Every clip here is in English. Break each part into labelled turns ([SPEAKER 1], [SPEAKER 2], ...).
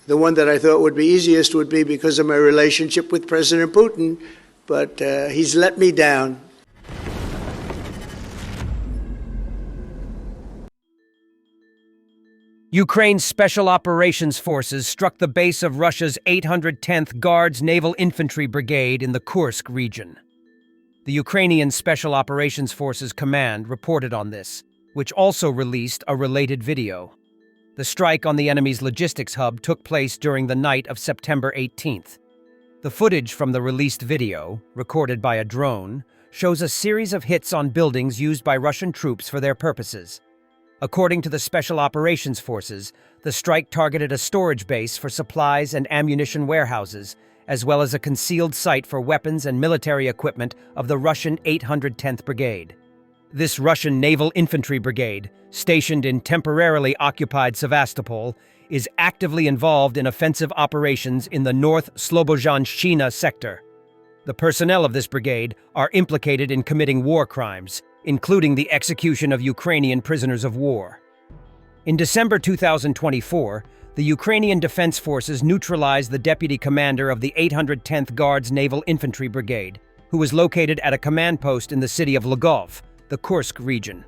[SPEAKER 1] The one that I thought would be easiest would be because of my relationship with President Putin, but he's let me down.
[SPEAKER 2] Ukraine's Special Operations Forces struck the base of Russia's 810th Guards Naval Infantry Brigade in the Kursk region. The Ukrainian Special Operations Forces Command reported on this, which also released a related video. The strike on the enemy's logistics hub took place during the night of September 18th. The footage from the released video, recorded by a drone, shows a series of hits on buildings used by Russian troops for their purposes. According to the Special Operations Forces, the strike targeted a storage base for supplies and ammunition warehouses, as well as a concealed site for weapons and military equipment of the Russian 810th Brigade. This Russian Naval Infantry Brigade, stationed in temporarily occupied Sevastopol, is actively involved in offensive operations in the North Slobozhanщina sector. The personnel of this brigade are implicated in committing war crimes, including the execution of Ukrainian prisoners of war. In December 2024, the Ukrainian Defense Forces neutralized the deputy commander of the 810th Guards Naval Infantry Brigade, who was located at a command post in the city of Lvov, the Kursk region.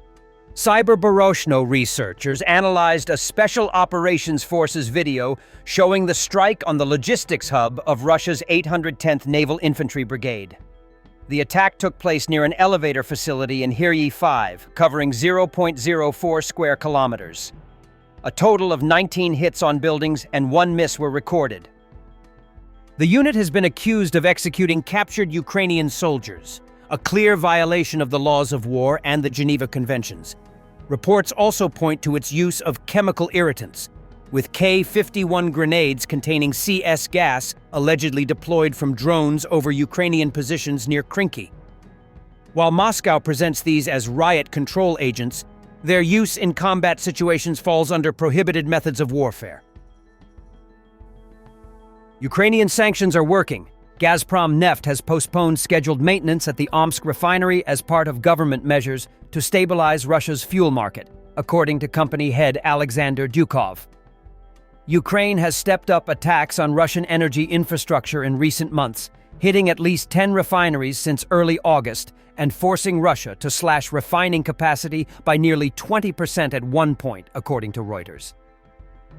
[SPEAKER 2] Cyber researchers analyzed a Special Operations Forces video showing the strike on the logistics hub of Russia's 810th Naval Infantry Brigade. The attack took place near an elevator facility in Hiryi 5, covering 0.04 square kilometers. A total of 19 hits on buildings and 1 miss were recorded. The unit has been accused of executing captured Ukrainian soldiers, a clear violation of the laws of war and the Geneva Conventions. Reports also point to its use of chemical irritants, with K-51 grenades containing CS gas allegedly deployed from drones over Ukrainian positions near Krinky. While Moscow presents these as riot control agents, their use in combat situations falls under prohibited methods of warfare. Ukrainian sanctions are working. Gazprom Neft has postponed scheduled maintenance at the Omsk refinery as part of government measures to stabilize Russia's fuel market, according to company head Alexander Dukov. Ukraine has stepped up attacks on Russian energy infrastructure in recent months, hitting at least 10 refineries since early August and forcing Russia to slash refining capacity by nearly 20% at one point, according to Reuters.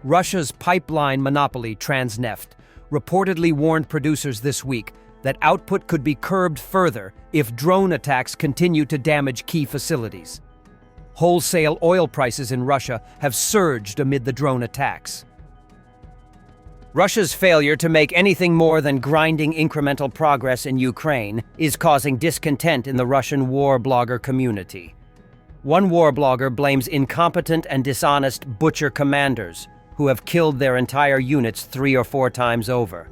[SPEAKER 2] Russia's pipeline monopoly, Transneft, reportedly warned producers this week that output could be curbed further if drone attacks continue to damage key facilities. Wholesale oil prices in Russia have surged amid the drone attacks. Russia's failure to make anything more than grinding incremental progress in Ukraine is causing discontent in the Russian war blogger community. One war blogger blames incompetent and dishonest butcher commanders who have killed their entire units 3 or 4 times over.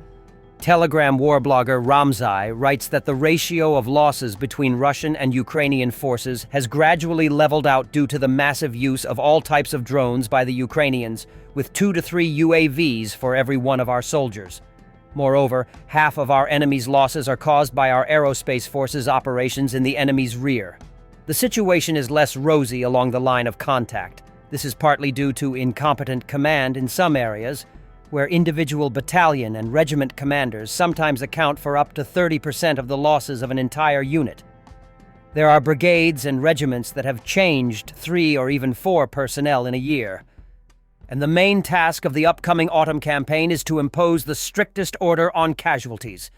[SPEAKER 2] Telegram war blogger Ramzai writes that the ratio of losses between Russian and Ukrainian forces has gradually leveled out due to the massive use of all types of drones by the Ukrainians, with 2 to 3 UAVs for every one of our soldiers. Moreover, half of our enemy's losses are caused by our aerospace forces' operations in the enemy's rear. The situation is less rosy along the line of contact. This is partly due to incompetent command in some areas, where individual battalion and regiment commanders sometimes account for up to 30% of the losses of an entire unit. There are brigades and regiments that have changed 3 or even 4 personnel in a year. And the main task of the upcoming autumn campaign is to impose the strictest order on casualties.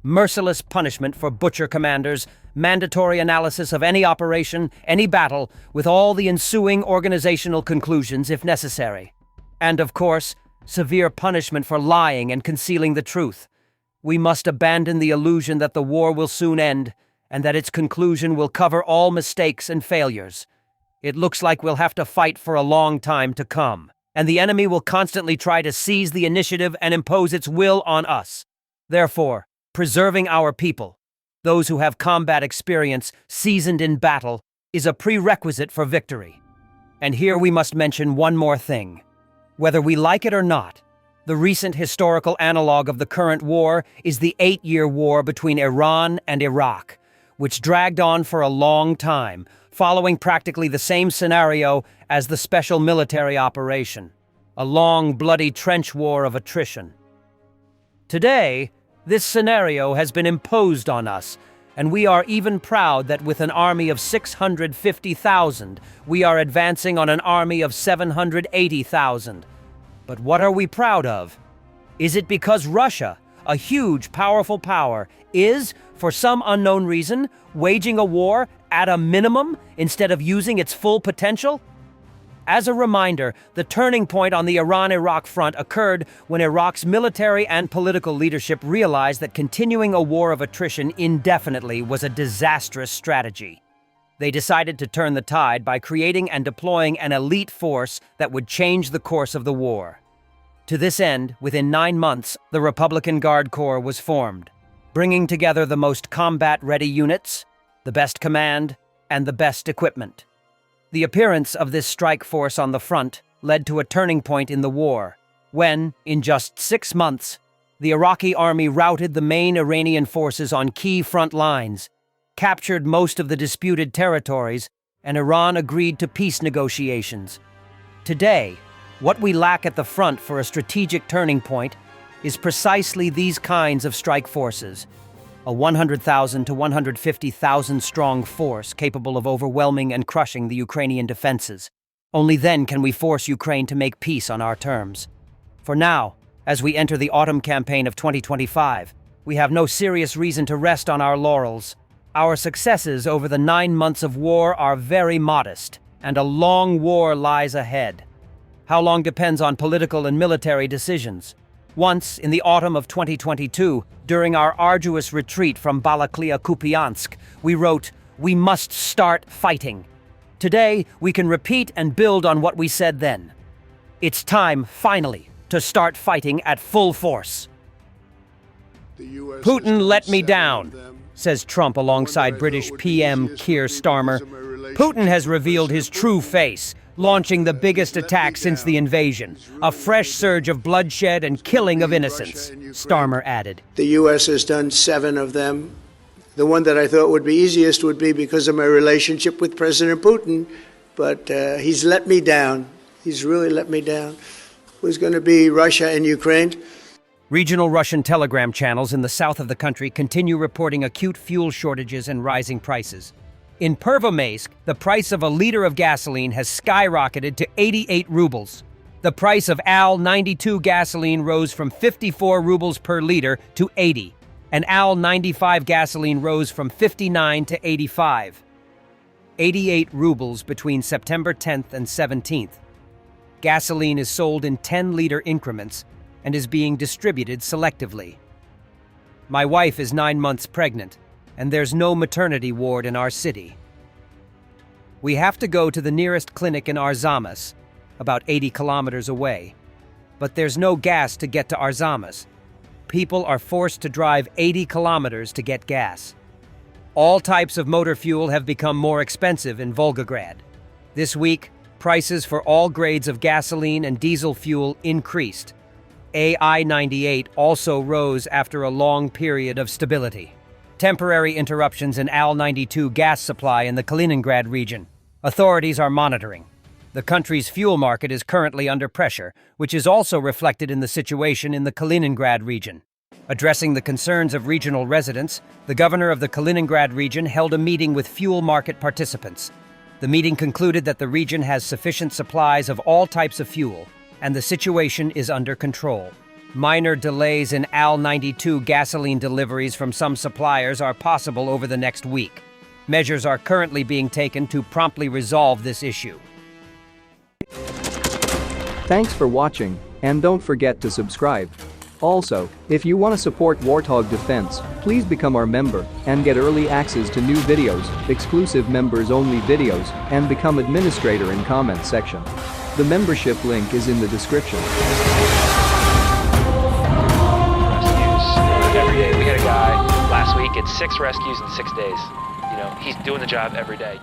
[SPEAKER 2] Merciless punishment for butcher commanders, mandatory analysis of any operation, any battle, with all the ensuing organizational conclusions if necessary. And of course, severe punishment for lying and concealing the truth. We must abandon the illusion that the war will soon end, and that its conclusion will cover all mistakes and failures. It looks like we'll have to fight for a long time to come, and the enemy will constantly try to seize the initiative and impose its will on us. Therefore, preserving our people, those who have combat experience, seasoned in battle, is a prerequisite for victory. And here we must mention one more thing. Whether we like it or not, the recent historical analog of the current war is the 8-year war between Iran and Iraq, which dragged on for a long time, following practically the same scenario as the special military operation. a long, bloody trench war of attrition. Today, this scenario has been imposed on us, and we are even proud that with an army of 650,000, we are advancing on an army of 780,000. But what are we proud of? Is it because Russia, a huge, powerful power, is, for some unknown reason, waging a war at a minimum instead of using its full potential? As a reminder, the turning point on the Iran-Iraq front occurred when Iraq's military and political leadership realized that continuing a war of attrition indefinitely was a disastrous strategy. They decided to turn the tide by creating and deploying an elite force that would change the course of the war. To this end, within 9 months, the Republican Guard Corps was formed, bringing together the most combat-ready units, the best command, and the best equipment. The appearance of this strike force on the front led to a turning point in the war, when, in just 6 months, the Iraqi army routed the main Iranian forces on key front lines, captured most of the disputed territories, and Iran agreed to peace negotiations. Today, what we lack at the front for a strategic turning point is precisely these kinds of strike forces. A 100,000 to 150,000 strong force capable of overwhelming and crushing the Ukrainian defenses. Only then can we force Ukraine to make peace on our terms. For now, as we enter the autumn campaign of 2025, we have no serious reason to rest on our laurels. Our successes over the 9 months of war are very modest, and a long war lies ahead. How long depends on political and military decisions. Once, in the autumn of 2022, during our arduous retreat from Balaklia-Kupiansk, we wrote, "We must start fighting." Today, we can repeat and build on what we said then. It's time, finally, to start fighting at full force. Putin let me down, says Trump alongside British PM Keir Starmer. Putin has revealed his true face, launching the biggest attack since the invasion, a fresh surge of bloodshed and killing of innocents, Starmer added.
[SPEAKER 1] The U.S. has done 7 of them. The one that I thought would be easiest would be because of my relationship with President Putin, but he's let me down. He's really let me down. It was going to be Russia and Ukraine.
[SPEAKER 2] Regional Russian telegram channels in the south of the country continue reporting acute fuel shortages and rising prices. In Pervomaisk, the price of a liter of gasoline has skyrocketed to 88 rubles. The price of Al-92 gasoline rose from 54 rubles per liter to 80, and Al-95 gasoline rose from 59 to 85. 88 rubles between September 10th and 17th. Gasoline is sold in 10-liter increments and is being distributed selectively. My wife is 9 months pregnant, and there's no maternity ward in our city. We have to go to the nearest clinic in Arzamas, about 80 kilometers away. But there's no gas to get to Arzamas. People are forced to drive 80 kilometers to get gas. All types of motor fuel have become more expensive in Volgograd. This week, prices for all grades of gasoline and diesel fuel increased. AI-98 also rose after a long period of stability. Temporary interruptions in Al-92 gas supply in the Kaliningrad region. Authorities are monitoring. The country's fuel market is currently under pressure, which is also reflected in the situation in the Kaliningrad region. Addressing the concerns of regional residents, the governor of the Kaliningrad region held a meeting with fuel market participants. The meeting concluded that the region has sufficient supplies of all types of fuel, and the situation is under control. Minor delays in Al-92 gasoline deliveries from some suppliers are possible over the next week. Measures are currently being taken to promptly resolve this issue.
[SPEAKER 3] Thanks for watching, and don't forget to subscribe. Also, if you want to support Warthog Defense, please become our member and get early access to new videos, exclusive members-only videos, and become administrator in comment section. The membership link is in the description.
[SPEAKER 4] Every day. We had a guy last week, it's 6 rescues in 6 days. You know, he's doing the job every day.